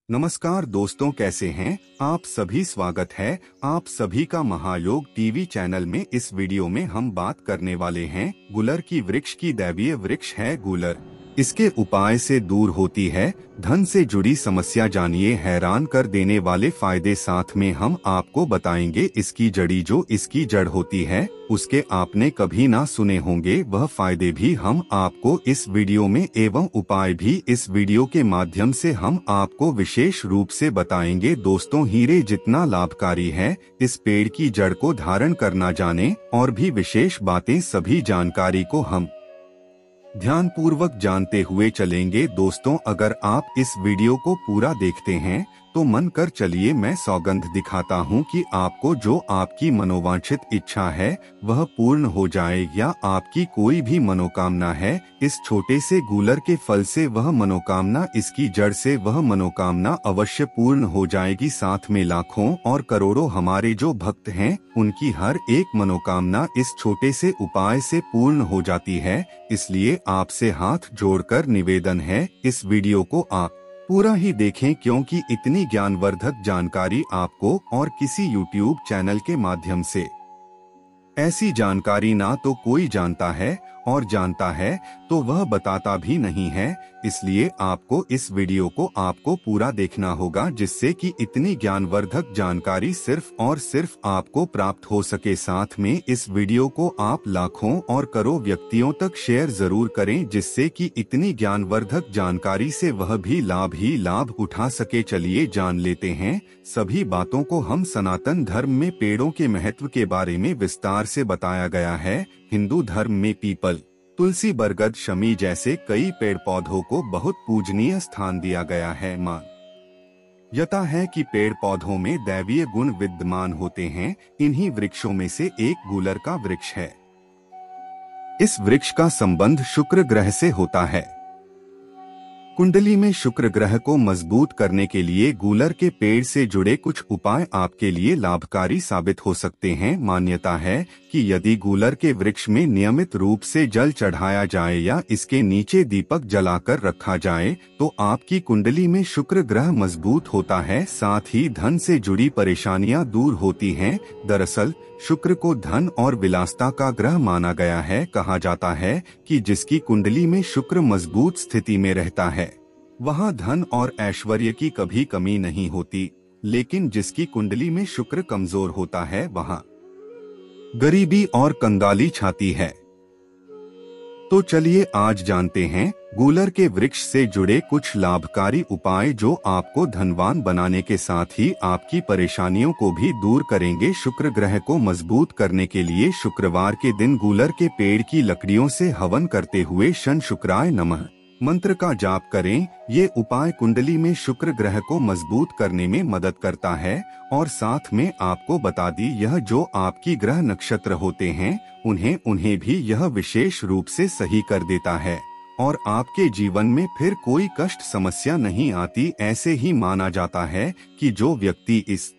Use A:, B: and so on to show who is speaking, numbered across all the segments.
A: नमस्कार दोस्तों, कैसे हैं आप सभी। स्वागत है आप सभी का महायोग टीवी चैनल में। इस वीडियो में हम बात करने वाले हैं गूलर की वृक्ष की। दैवीय वृक्ष है गूलर। इसके उपाय से दूर होती है धन से जुड़ी समस्या। जानिए हैरान कर देने वाले फायदे, साथ में हम आपको बताएंगे इसकी जड़ी। जो इसकी जड़ होती है उसके आपने कभी ना सुने होंगे, वह फायदे भी हम आपको इस वीडियो में एवं उपाय भी इस वीडियो के माध्यम से हम आपको विशेष रूप से बताएंगे। दोस्तों, हीरे जितना लाभकारी है इस पेड़ की जड़ को धारण करना जाने और भी विशेष बातें, सभी जानकारी को हम ध्यान पूर्वक जानते हुए चलेंगे। दोस्तों, अगर आप इस वीडियो को पूरा देखते हैं तो मन कर चलिए, मैं सौगंध दिखाता हूं कि आपको जो आपकी मनोवांछित इच्छा है वह पूर्ण हो जाए, या आपकी कोई भी मनोकामना है इस छोटे से गूलर के फल से वह मनोकामना, इसकी जड़ से वह मनोकामना अवश्य पूर्ण हो जाएगी। साथ में लाखों और करोड़ों हमारे जो भक्त हैं उनकी हर एक मनोकामना इस छोटे से उपाय से पूर्ण हो जाती है। इसलिए आपसे हाथ जोड़कर निवेदन है, इस वीडियो को आप पूरा ही देखें, क्योंकि इतनी ज्ञानवर्धक जानकारी आपको और किसी YouTube चैनल के माध्यम से ऐसी जानकारी ना तो कोई जानता है, और जानता है तो वह बताता भी नहीं है। इसलिए आपको इस वीडियो को आपको पूरा देखना होगा, जिससे कि इतनी ज्ञानवर्धक जानकारी सिर्फ और सिर्फ आपको प्राप्त हो सके। साथ में इस वीडियो को आप लाखों और करोड़ों व्यक्तियों तक शेयर जरूर करें, जिससे कि इतनी ज्ञानवर्धक जानकारी से वह भी लाभ उठा सके। चलिए जान लेते हैं सभी बातों को। हम सनातन धर्म में पेड़ों के महत्व के बारे में विस्तार से बताया गया है। हिंदू धर्म में पीपल, तुलसी, बरगद, शमी जैसे कई पेड़ पौधों को बहुत पूजनीय स्थान दिया गया है। मान्यता है कि पेड़ पौधों में दैवीय गुण विद्यमान होते हैं। इन्हीं वृक्षों में से एक गूलर का वृक्ष है। इस वृक्ष का संबंध शुक्र ग्रह से होता है। कुंडली में शुक्र ग्रह को मजबूत करने के लिए गूलर के पेड़ से जुड़े कुछ उपाय आपके लिए लाभकारी साबित हो सकते हैं। मान्यता है कि यदि गूलर के वृक्ष में नियमित रूप से जल चढ़ाया जाए या इसके नीचे दीपक जलाकर रखा जाए तो आपकी कुंडली में शुक्र ग्रह मजबूत होता है। साथ ही धन से जुड़ी परेशानियां दूर होती हैं। दरअसल शुक्र को धन और विलासिता का ग्रह माना गया है। कहा जाता है कि जिसकी कुंडली में शुक्र मजबूत स्थिति में रहता है वहां धन और ऐश्वर्य की कभी कमी नहीं होती, लेकिन जिसकी कुंडली में शुक्र कमजोर होता है वहां गरीबी और कंगाली छाती है। तो चलिए आज जानते हैं गूलर के वृक्ष से जुड़े कुछ लाभकारी उपाय, जो आपको धनवान बनाने के साथ ही आपकी परेशानियों को भी दूर करेंगे। शुक्र ग्रह को मजबूत करने के लिए शुक्रवार के दिन गूलर के पेड़ की लकड़ियों से हवन करते हुए शन शुक्राय नमः मंत्र का जाप करें। ये उपाय कुंडली में शुक्र ग्रह को मजबूत करने में मदद करता है। और साथ में आपको बता दी, यह जो आपकी ग्रह नक्षत्र होते हैं उन्हें भी यह विशेष रूप से सही कर देता है और आपके जीवन में फिर कोई कष्ट समस्या नहीं आती। ऐसे ही माना जाता है कि जो व्यक्ति इस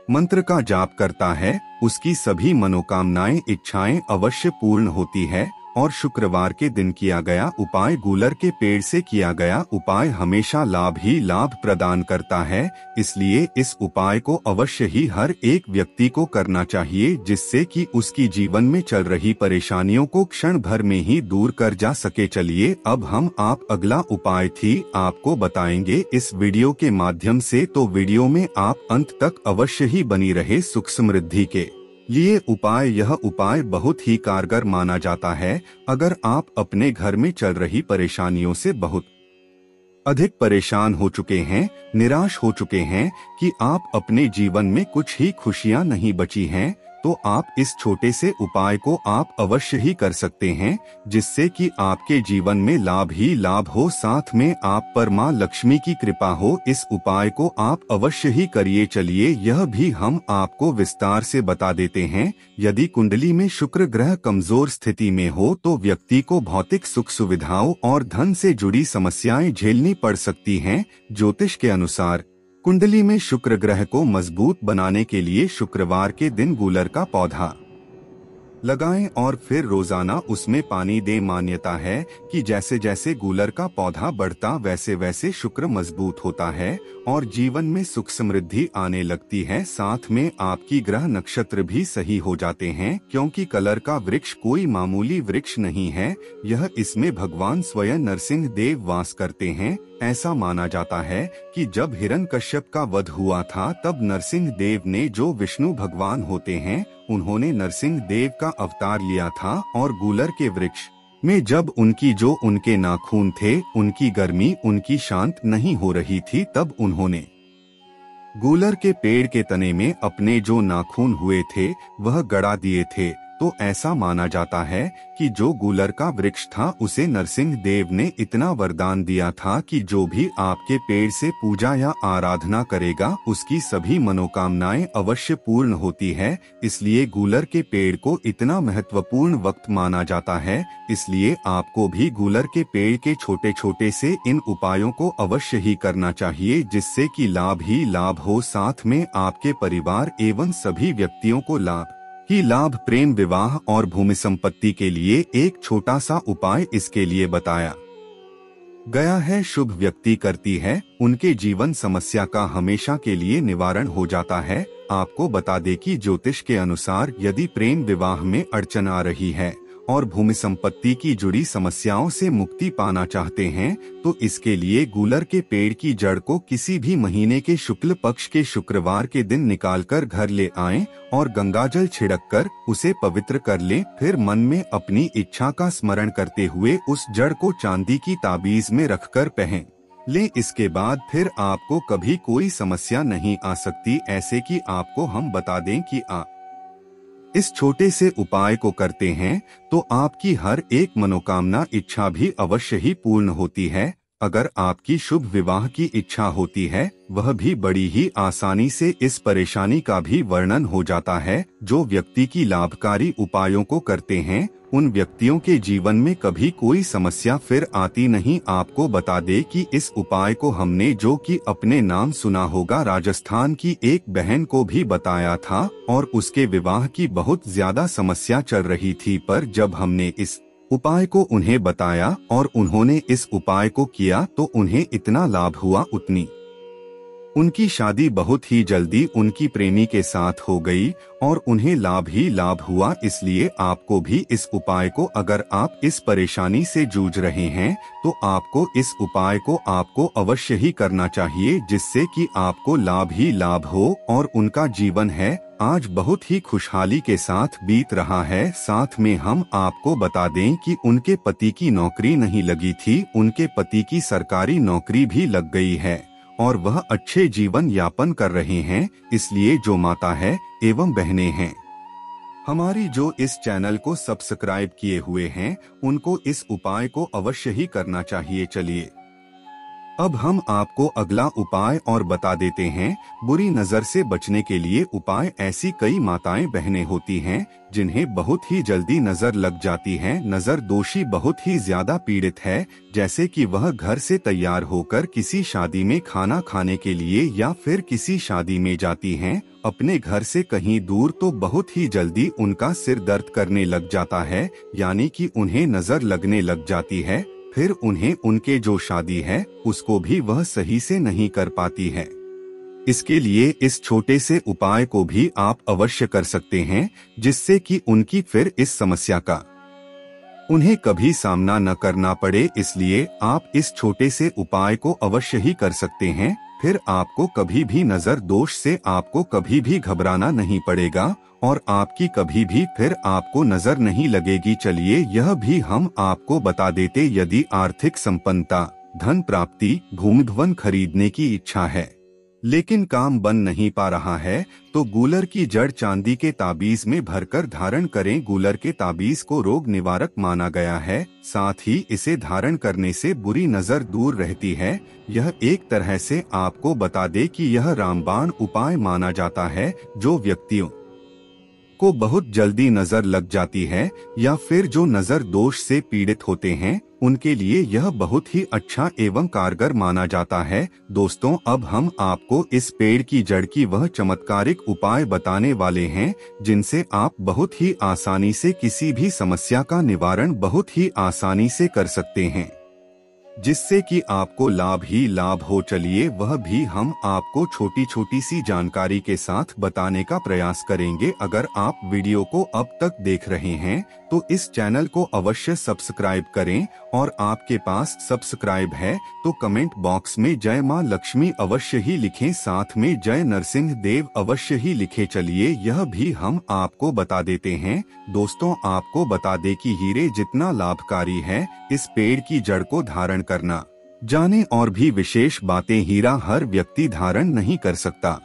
A: मंत्र का जाप करता है उसकी सभी मनोकामनाएं, इच्छाएं अवश्य पूर्ण होती है। और शुक्रवार के दिन किया गया उपाय, गूलर के पेड़ से किया गया उपाय हमेशा लाभ ही लाभ प्रदान करता है। इसलिए इस उपाय को अवश्य ही हर एक व्यक्ति को करना चाहिए, जिससे कि उसकी जीवन में चल रही परेशानियों को क्षण भर में ही दूर कर जा सके। चलिए अब हम आप अगला उपाय थी आपको बताएंगे इस वीडियो के माध्यम से, तो वीडियो में आप अंत तक अवश्य ही बनी रहे। सुख समृद्धि के लिए उपाय, यह उपाय बहुत ही कारगर माना जाता है। अगर आप अपने घर में चल रही परेशानियों से बहुत अधिक परेशान हो चुके हैं, निराश हो चुके हैं कि आप अपने जीवन में कुछ ही खुशियां नहीं बची हैं, तो आप इस छोटे से उपाय को आप अवश्य ही कर सकते हैं, जिससे कि आपके जीवन में लाभ ही लाभ हो, साथ में आप पर मां लक्ष्मी की कृपा हो। इस उपाय को आप अवश्य ही करिए। चलिए यह भी हम आपको विस्तार से बता देते हैं। यदि कुंडली में शुक्र ग्रह कमजोर स्थिति में हो तो व्यक्ति को भौतिक सुख सुविधाओं और धन से जुड़ी समस्याएं झेलनी पड़ सकती हैं। ज्योतिष के अनुसार कुंडली में शुक्र ग्रह को मजबूत बनाने के लिए शुक्रवार के दिन गूलर का पौधा लगाएं और फिर रोजाना उसमें पानी दें। मान्यता है कि जैसे जैसे गूलर का पौधा बढ़ता वैसे वैसे शुक्र मजबूत होता है और जीवन में सुख समृद्धि आने लगती है। साथ में आपकी ग्रह नक्षत्र भी सही हो जाते हैं, क्योंकि कलर का वृक्ष कोई मामूली वृक्ष नहीं है। यह इसमें भगवान स्वयं नरसिंह देव वास करते हैं। ऐसा माना जाता है कि जब हिरण्यकश्यप का वध हुआ था तब नरसिंह देव ने, जो विष्णु भगवान होते हैं, उन्होंने नरसिंह देव का अवतार लिया था और गूलर के वृक्ष में जब उनके नाखून थे, उनकी गर्मी उनकी शांत नहीं हो रही थी, तब उन्होंने गूलर के पेड़ के तने में अपने जो नाखून हुए थे वह गड़ा दिए थे। तो ऐसा माना जाता है कि जो गूलर का वृक्ष था उसे नरसिंह देव ने इतना वरदान दिया था कि जो भी आपके पेड़ से पूजा या आराधना करेगा उसकी सभी मनोकामनाएं अवश्य पूर्ण होती है। इसलिए गूलर के पेड़ को इतना महत्वपूर्ण वक्त माना जाता है। इसलिए आपको भी गूलर के पेड़ के छोटे छोटे से इन उपायों को अवश्य ही करना चाहिए, जिससे कि लाभ ही लाभ हो, साथ में आपके परिवार एवं सभी व्यक्तियों को लाभ ही लाभ। प्रेम, विवाह और भूमि संपत्ति के लिए एक छोटा सा उपाय इसके लिए बताया गया है। शुभ व्यक्ति करती है, उनके जीवन समस्या का हमेशा के लिए निवारण हो जाता है। आपको बता दें कि ज्योतिष के अनुसार यदि प्रेम विवाह में अड़चन आ रही है और भूमि संपत्ति की जुड़ी समस्याओं से मुक्ति पाना चाहते हैं तो इसके लिए गूलर के पेड़ की जड़ को किसी भी महीने के शुक्ल पक्ष के शुक्रवार के दिन निकालकर घर ले आएं और गंगाजल छिड़ककर उसे पवित्र कर लें। फिर मन में अपनी इच्छा का स्मरण करते हुए उस जड़ को चांदी की ताबीज में रखकर पहन लें। इसके बाद फिर आपको कभी कोई समस्या नहीं आ सकती। ऐसे कि आपको हम बता दें कि आप इस छोटे से उपाय को करते हैं तो आपकी हर एक मनोकामना इच्छा भी अवश्य ही पूर्ण होती है। अगर आपकी शुभ विवाह की इच्छा होती है वह भी बड़ी ही आसानी से इस परेशानी का भी वर्णन हो जाता है। जो व्यक्ति की लाभकारी उपायों को करते हैं उन व्यक्तियों के जीवन में कभी कोई समस्या फिर आती नहीं। आपको बता दे कि इस उपाय को हमने जो कि अपने नाम सुना होगा, राजस्थान की एक बहन को भी बताया था और उसके विवाह की बहुत ज्यादा समस्या चल रही थी। पर जब हमने इस उपाय को उन्हें बताया और उन्होंने इस उपाय को किया तो उन्हें इतना लाभ हुआ, उतनी उनकी शादी बहुत ही जल्दी उनकी प्रेमी के साथ हो गई और उन्हें लाभ ही लाभ हुआ। इसलिए आपको भी इस उपाय को, अगर आप इस परेशानी से जूझ रहे हैं तो आपको इस उपाय को आपको अवश्य ही करना चाहिए, जिससे कि आपको लाभ ही लाभ हो और उनका जीवन है आज बहुत ही खुशहाली के साथ बीत रहा है। साथ में हम आपको बता दें कि उनके पति की नौकरी नहीं लगी थी, उनके पति की सरकारी नौकरी भी लग गई है और वह अच्छे जीवन यापन कर रहे हैं। इसलिए जो माता है एवं बहनें हैं हमारी जो इस चैनल को सब्सक्राइब किए हुए हैं उनको इस उपाय को अवश्य ही करना चाहिए। चलिए अब हम आपको अगला उपाय और बता देते हैं। बुरी नजर से बचने के लिए उपाय। ऐसी कई माताएं बहनें होती हैं जिन्हें बहुत ही जल्दी नजर लग जाती है। नजर दोषी बहुत ही ज्यादा पीड़ित है, जैसे कि वह घर से तैयार होकर किसी शादी में खाना खाने के लिए या फिर किसी शादी में जाती हैं अपने घर से कहीं दूर, तो बहुत ही जल्दी उनका सिर दर्द करने लग जाता है, यानी कि उन्हें नजर लगने लग जाती है। फिर उन्हें उनके जो शादी है उसको भी वह सही से नहीं कर पाती है। इसके लिए इस छोटे से उपाय को भी आप अवश्य कर सकते हैं, जिससे कि उनकी फिर इस समस्या का उन्हें कभी सामना न करना पड़े। इसलिए आप इस छोटे से उपाय को अवश्य ही कर सकते हैं। फिर आपको कभी भी नजर दोष से आपको कभी भी घबराना नहीं पड़ेगा और आपकी कभी भी फिर आपको नजर नहीं लगेगी। चलिए यह भी हम आपको बता देते, यदि आर्थिक संपन्नता, धन प्राप्ति, भूमि भवन खरीदने की इच्छा है लेकिन काम बन नहीं पा रहा है तो गूलर की जड़ चांदी के ताबीज में भरकर धारण करें। गूलर के ताबीज को रोग निवारक माना गया है, साथ ही इसे धारण करने से बुरी नजर दूर रहती है। यह एक तरह से आपको बता दे कि यह रामबाण उपाय माना जाता है। जो व्यक्तियों को बहुत जल्दी नजर लग जाती है या फिर जो नजर दोष से पीड़ित होते हैं उनके लिए यह बहुत ही अच्छा एवं कारगर माना जाता है। दोस्तों, अब हम आपको इस पेड़ की जड़ की वह चमत्कारिक उपाय बताने वाले हैं जिनसे आप बहुत ही आसानी से किसी भी समस्या का निवारण बहुत ही आसानी से कर सकते हैं, जिससे कि आपको लाभ ही लाभ हो। चलिए वह भी हम आपको छोटी छोटी सी जानकारी के साथ बताने का प्रयास करेंगे। अगर आप वीडियो को अब तक देख रहे हैं तो इस चैनल को अवश्य सब्सक्राइब करें, और आपके पास सब्सक्राइब है तो कमेंट बॉक्स में जय मां लक्ष्मी अवश्य ही लिखें, साथ में जय नरसिंह देव अवश्य ही लिखें। चलिए यह भी हम आपको बता देते हैं। दोस्तों, आपको बता दें कि हीरे जितना लाभकारी है इस पेड़ की जड़ को धारण करना। जाने और भी विशेष बातें, हीरा हर व्यक्ति धारण नहीं कर सकता।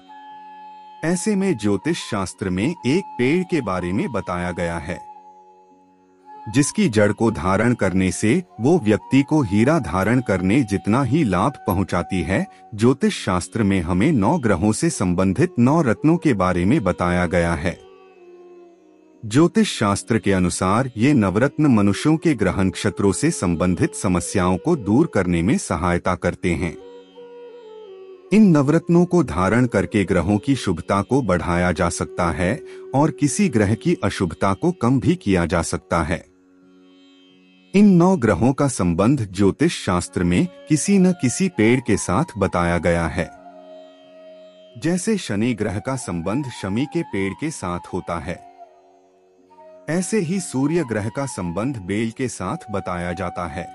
A: ऐसे में ज्योतिष शास्त्र में एक पेड़ के बारे में बताया गया है जिसकी जड़ को धारण करने से वो व्यक्ति को हीरा धारण करने जितना ही लाभ पहुंचाती है। ज्योतिष शास्त्र में हमें 9 ग्रहों से संबंधित 9 रत्नों के बारे में बताया गया है। ज्योतिष शास्त्र के अनुसार ये नवरत्न मनुष्यों के ग्रह नक्षत्रों से संबंधित समस्याओं को दूर करने में सहायता करते हैं। इन नवरत्नों को धारण करके ग्रहों की शुभता को बढ़ाया जा सकता है और किसी ग्रह की अशुभता को कम भी किया जा सकता है। इन 9 ग्रहों का संबंध ज्योतिष शास्त्र में किसी न किसी पेड़ के साथ बताया गया है। जैसे शनि ग्रह का संबंध शमी के पेड़ के साथ होता है, ऐसे ही सूर्य ग्रह का संबंध बेल के साथ बताया जाता है।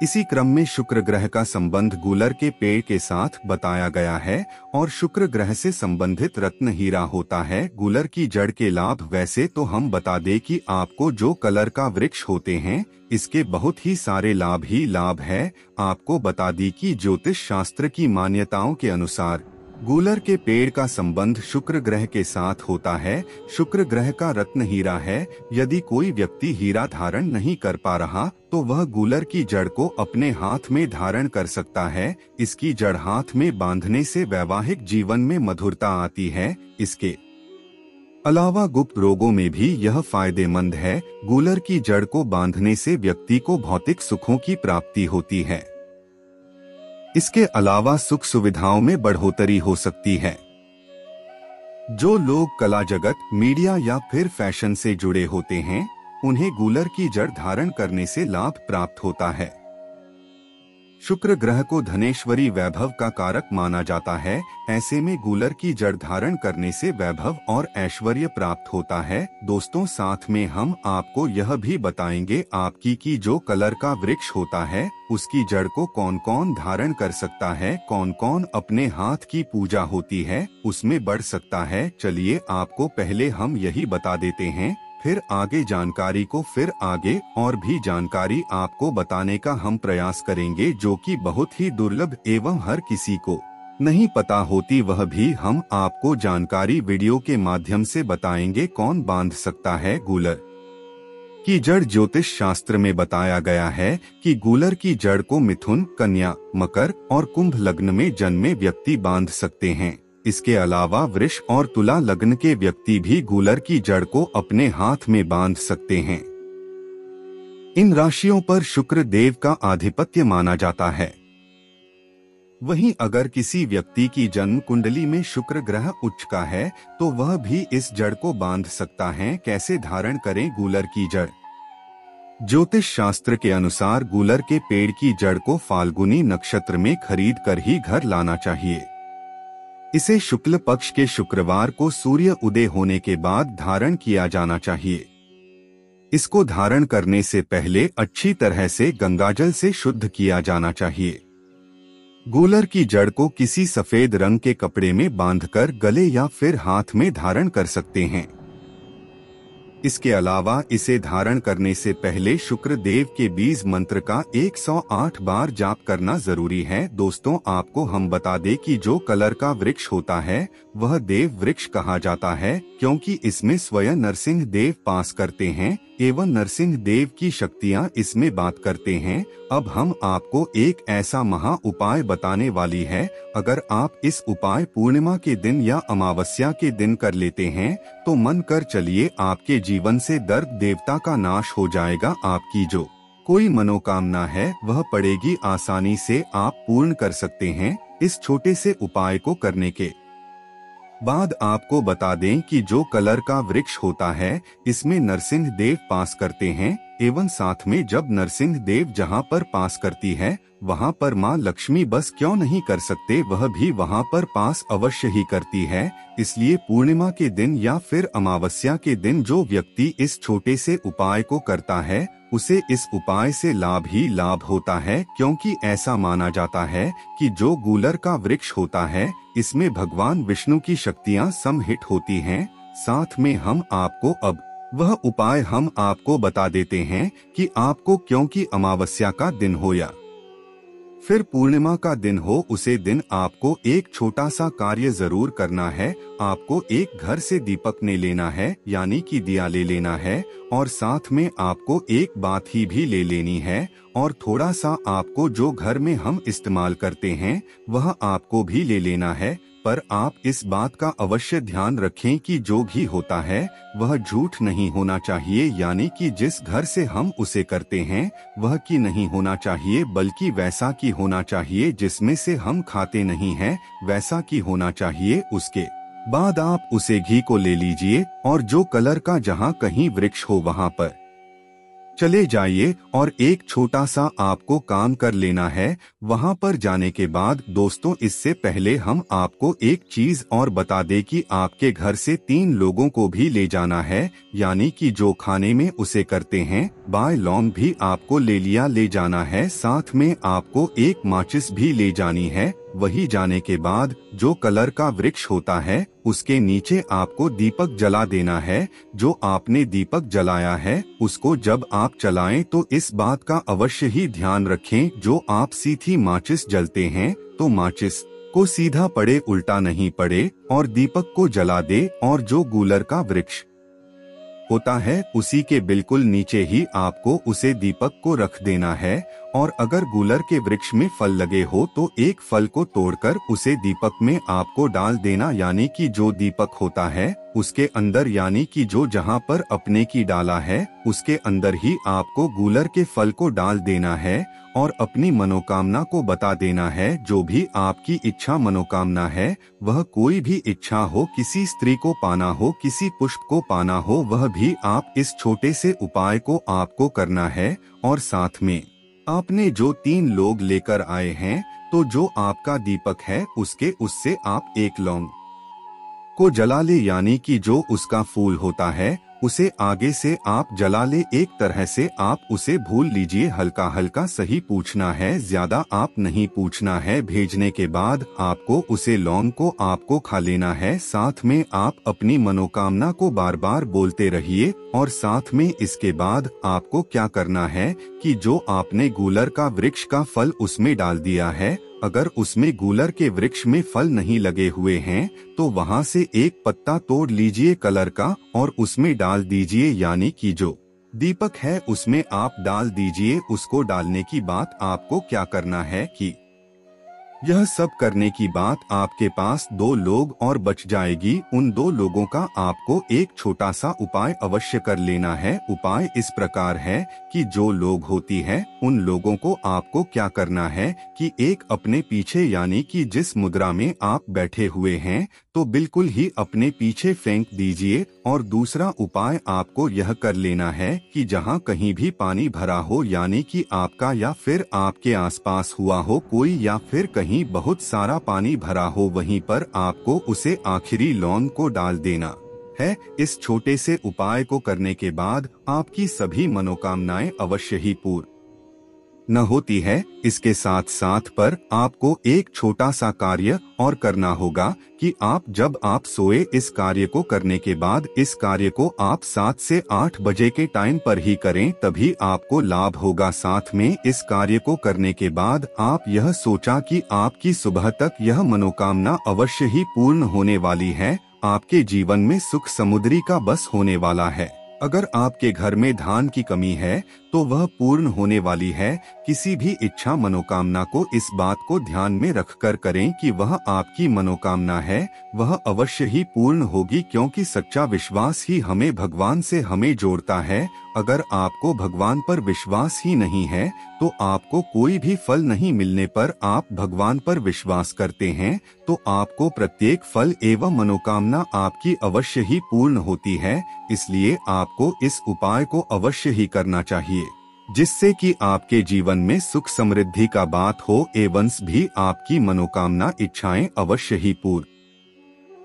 A: इसी क्रम में शुक्र ग्रह का संबंध गूलर के पेड़ के साथ बताया गया है, और शुक्र ग्रह से संबंधित रत्न हीरा होता है। गूलर की जड़ के लाभ वैसे तो हम बता दें कि आपको जो कलर का वृक्ष होते हैं इसके बहुत ही सारे लाभ ही लाभ है। आपको बता दी कि ज्योतिष शास्त्र की मान्यताओं के अनुसार गूलर के पेड़ का संबंध शुक्र ग्रह के साथ होता है। शुक्र ग्रह का रत्न हीरा है। यदि कोई व्यक्ति हीरा धारण नहीं कर पा रहा तो वह गूलर की जड़ को अपने हाथ में धारण कर सकता है। इसकी जड़ हाथ में बांधने से वैवाहिक जीवन में मधुरता आती है। इसके अलावा गुप्त रोगों में भी यह फायदेमंद है। गूलर की जड़ को बांधने से व्यक्ति को भौतिक सुखों की प्राप्ति होती है। इसके अलावा सुख सुविधाओं में बढ़ोतरी हो सकती है। जो लोग कला जगत, मीडिया या फिर फैशन से जुड़े होते हैं उन्हें गूलर की जड़ धारण करने से लाभ प्राप्त होता है। शुक्र ग्रह को धनेश्वरी वैभव का कारक माना जाता है। ऐसे में गूलर की जड़ धारण करने से वैभव और ऐश्वर्य प्राप्त होता है। दोस्तों, साथ में हम आपको यह भी बताएंगे आपकी कि जो कलर का वृक्ष होता है उसकी जड़ को कौन कौन धारण कर सकता है, कौन कौन अपने हाथ की पूजा होती है उसमें बढ़ सकता है। चलिए आपको पहले हम यही बता देते हैं, फिर आगे जानकारी को फिर आगे और भी जानकारी आपको बताने का हम प्रयास करेंगे जो कि बहुत ही दुर्लभ एवं हर किसी को नहीं पता होती। वह भी हम आपको जानकारी वीडियो के माध्यम से बताएंगे। कौन बांध सकता है गूलर की जड़? ज्योतिष शास्त्र में बताया गया है कि गूलर की जड़ को मिथुन, कन्या, मकर और कुंभ लग्न में जन्मे व्यक्ति बांध सकते हैं। इसके अलावा वृष और तुला लग्न के व्यक्ति भी गूलर की जड़ को अपने हाथ में बांध सकते हैं। इन राशियों पर शुक्र देव का आधिपत्य माना जाता है। वहीं अगर किसी व्यक्ति की जन्म कुंडली में शुक्र ग्रह उच्च का है तो वह भी इस जड़ को बांध सकता है। कैसे धारण करें गूलर की जड़? ज्योतिष शास्त्र के अनुसार गूलर के पेड़ की जड़ को फाल्गुनी नक्षत्र में खरीद कर ही घर लाना चाहिए। इसे शुक्ल पक्ष के शुक्रवार को सूर्य उदय होने के बाद धारण किया जाना चाहिए। इसको धारण करने से पहले अच्छी तरह से गंगाजल से शुद्ध किया जाना चाहिए। गूलर की जड़ को किसी सफेद रंग के कपड़े में बांधकर गले या फिर हाथ में धारण कर सकते हैं। इसके अलावा इसे धारण करने से पहले शुक्र देव के बीज मंत्र का 108 बार जाप करना जरूरी है। दोस्तों, आपको हम बता दें कि जो कलर का वृक्ष होता है वह देव वृक्ष कहा जाता है, क्योंकि इसमें स्वयं नरसिंह देव पास करते हैं एवं नरसिंह देव की शक्तियां इसमें बात करते हैं। अब हम आपको एक ऐसा महा उपाय बताने वाली है। अगर आप इस उपाय पूर्णिमा के दिन या अमावस्या के दिन कर लेते हैं तो मन कर चलिए आपके जीवन से दर्द देवता का नाश हो जाएगा। आपकी जो कोई मनोकामना है वह पड़ेगी आसानी से आप पूर्ण कर सकते हैं। इस छोटे से उपाय को करने के बाद आपको बता दें कि जो कलर का वृक्ष होता है इसमें नरसिंह देव पास करते हैं, एवं साथ में जब नरसिंह देव जहां पर पास करती है वहां पर मां लक्ष्मी बस क्यों नहीं कर सकते, वह भी वहां पर पास अवश्य ही करती है। इसलिए पूर्णिमा के दिन या फिर अमावस्या के दिन जो व्यक्ति इस छोटे से उपाय को करता है उसे इस उपाय से लाभ ही लाभ होता है, क्योंकि ऐसा माना जाता है कि जो गूलर का वृक्ष होता है इसमें भगवान विष्णु की शक्तियां समाहित होती हैं। साथ में हम आपको अब वह उपाय हम आपको बता देते हैं कि आपको क्योंकि अमावस्या का दिन हो या फिर पूर्णिमा का दिन हो, उसे दिन आपको एक छोटा सा कार्य जरूर करना है। आपको एक घर से दीपक ने लेना है, यानी कि दिया ले लेना है, और साथ में आपको एक बात ही भी ले लेनी है, और थोड़ा सा आपको जो घर में हम इस्तेमाल करते हैं वह आपको भी ले लेना है। पर आप इस बात का अवश्य ध्यान रखें कि जो भी होता है वह झूठ नहीं होना चाहिए, यानी कि जिस घर से हम उसे करते हैं वह की नहीं होना चाहिए, बल्कि वैसा की होना चाहिए जिसमें से हम खाते नहीं हैं, वैसा की होना चाहिए। उसके बाद आप उसे घी को ले लीजिए और जो कलर का जहाँ कहीं वृक्ष हो वहाँ पर चले जाइए और एक छोटा सा आपको काम कर लेना है। वहां पर जाने के बाद दोस्तों, इससे पहले हम आपको एक चीज और बता दें कि आपके घर से 3 लोगों को भी ले जाना है, यानी कि जो खाने में उसे करते हैं। बाय लॉन्ग भी आपको ले जाना है, साथ में आपको एक माचिस भी ले जानी है। वही जाने के बाद जो कलर का वृक्ष होता है उसके नीचे आपको दीपक जला देना है। जो आपने दीपक जलाया है उसको जब आप चलाएं तो इस बात का अवश्य ही ध्यान रखें, जो आप सीधी माचिस जलते हैं तो माचिस को सीधा पड़े, उल्टा नहीं पड़े, और दीपक को जला दे। और जो गूलर का वृक्ष होता है उसी के बिल्कुल नीचे ही आपको उसे दीपक को रख देना है। और अगर गूलर के वृक्ष में फल लगे हो तो एक फल को तोड़कर उसे दीपक में आपको डाल देना, यानी कि जो दीपक होता है उसके अंदर, यानी कि जो जहां पर अपने की डाला है उसके अंदर ही आपको गूलर के फल को डाल देना है और अपनी मनोकामना को बता देना है। जो भी आपकी इच्छा मनोकामना है, वह कोई भी इच्छा हो, किसी स्त्री को पाना हो, किसी पुष्प को पाना हो, वह भी आप इस छोटे से उपाय को आपको करना है। और साथ में आपने जो 3 लोग लेकर आए हैं तो जो आपका दीपक है उससे आप एक लौंग को जला ले, यानी कि जो उसका फूल होता है उसे आगे से आप जला ले। एक तरह से आप उसे भूल लीजिए, हल्का हल्का सही पूछना है, ज्यादा आप नहीं पूछना है। भेजने के बाद आपको उसे लौंग को आपको खा लेना है। साथ में आप अपनी मनोकामना को बार बार बोलते रहिए। और साथ में इसके बाद आपको क्या करना है कि जो आपने गूलर का वृक्ष का फल उसमें डाल दिया है, अगर उसमें गूलर के वृक्ष में फल नहीं लगे हुए हैं तो वहां से एक पत्ता तोड़ लीजिए कलर का और उसमें डाल दीजिए, यानी कि जो दीपक है उसमें आप डाल दीजिए। उसको डालने की बात आपको क्या करना है कि यह सब करने की बात आपके पास 2 लोग और बच जाएगी। उन 2 लोगों का आपको एक छोटा सा उपाय अवश्य कर लेना है। उपाय इस प्रकार है कि जो लोग होती है उन लोगों को आपको क्या करना है कि एक अपने पीछे, यानी कि जिस मुद्रा में आप बैठे हुए हैं तो बिल्कुल ही अपने पीछे फेंक दीजिए। और दूसरा उपाय आपको यह कर लेना है कि जहाँ कहीं भी पानी भरा हो, यानी कि आपका या फिर आपके आसपास हुआ हो कोई, या फिर कहीं बहुत सारा पानी भरा हो, वहीं पर आपको उसे आखिरी लौंग को डाल देना है। इस छोटे से उपाय को करने के बाद आपकी सभी मनोकामनाएं अवश्य ही पूर्ण न होती है। इसके साथ साथ पर आपको एक छोटा सा कार्य और करना होगा कि जब आप सोए इस कार्य को करने के बाद इस कार्य को आप 7 से 8 बजे के टाइम पर ही करें, तभी आपको लाभ होगा। साथ में इस कार्य को करने के बाद आप यह सोचा कि आपकी सुबह तक यह मनोकामना अवश्य ही पूर्ण होने वाली है। आपके जीवन में सुख समुद्री का बस होने वाला है। अगर आपके घर में धान की कमी है तो तो वह पूर्ण होने वाली है। किसी भी इच्छा मनोकामना को इस बात को ध्यान में रखकर करें कि वह आपकी मनोकामना है, वह अवश्य ही पूर्ण होगी, क्योंकि सच्चा विश्वास ही हमें भगवान से हमें जोड़ता है। अगर आपको भगवान पर विश्वास ही नहीं है तो आपको कोई भी फल नहीं मिलने पर आप भगवान पर विश्वास करते हैं तो आपको प्रत्येक फल एवं मनोकामना आपकी अवश्य ही पूर्ण होती है। इसलिए आपको इस उपाय को अवश्य ही करना चाहिए, जिससे कि आपके जीवन में सुख समृद्धि का बात हो एवं भी आपकी मनोकामना इच्छाएं अवश्य ही पूर्ण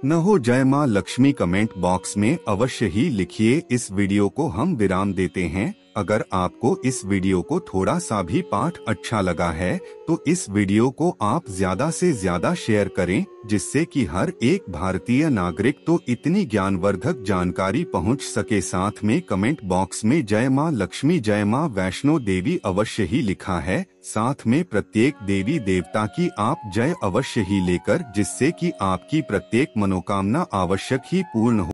A: न हो। जय मां लक्ष्मी कमेंट बॉक्स में अवश्य ही लिखिए। इस वीडियो को हम विराम देते हैं। अगर आपको इस वीडियो को थोड़ा सा भी पाठ अच्छा लगा है तो इस वीडियो को आप ज्यादा से ज्यादा शेयर करें, जिससे कि हर एक भारतीय नागरिक तो इतनी ज्ञानवर्धक जानकारी पहुंच सके। साथ में कमेंट बॉक्स में जय मां लक्ष्मी जय मां वैष्णो देवी अवश्य ही लिखा है। साथ में प्रत्येक देवी देवता की आप जय अवश्य ही लेकर, जिससे कि आपकी प्रत्येक मनोकामना आवश्यक ही पूर्ण हो।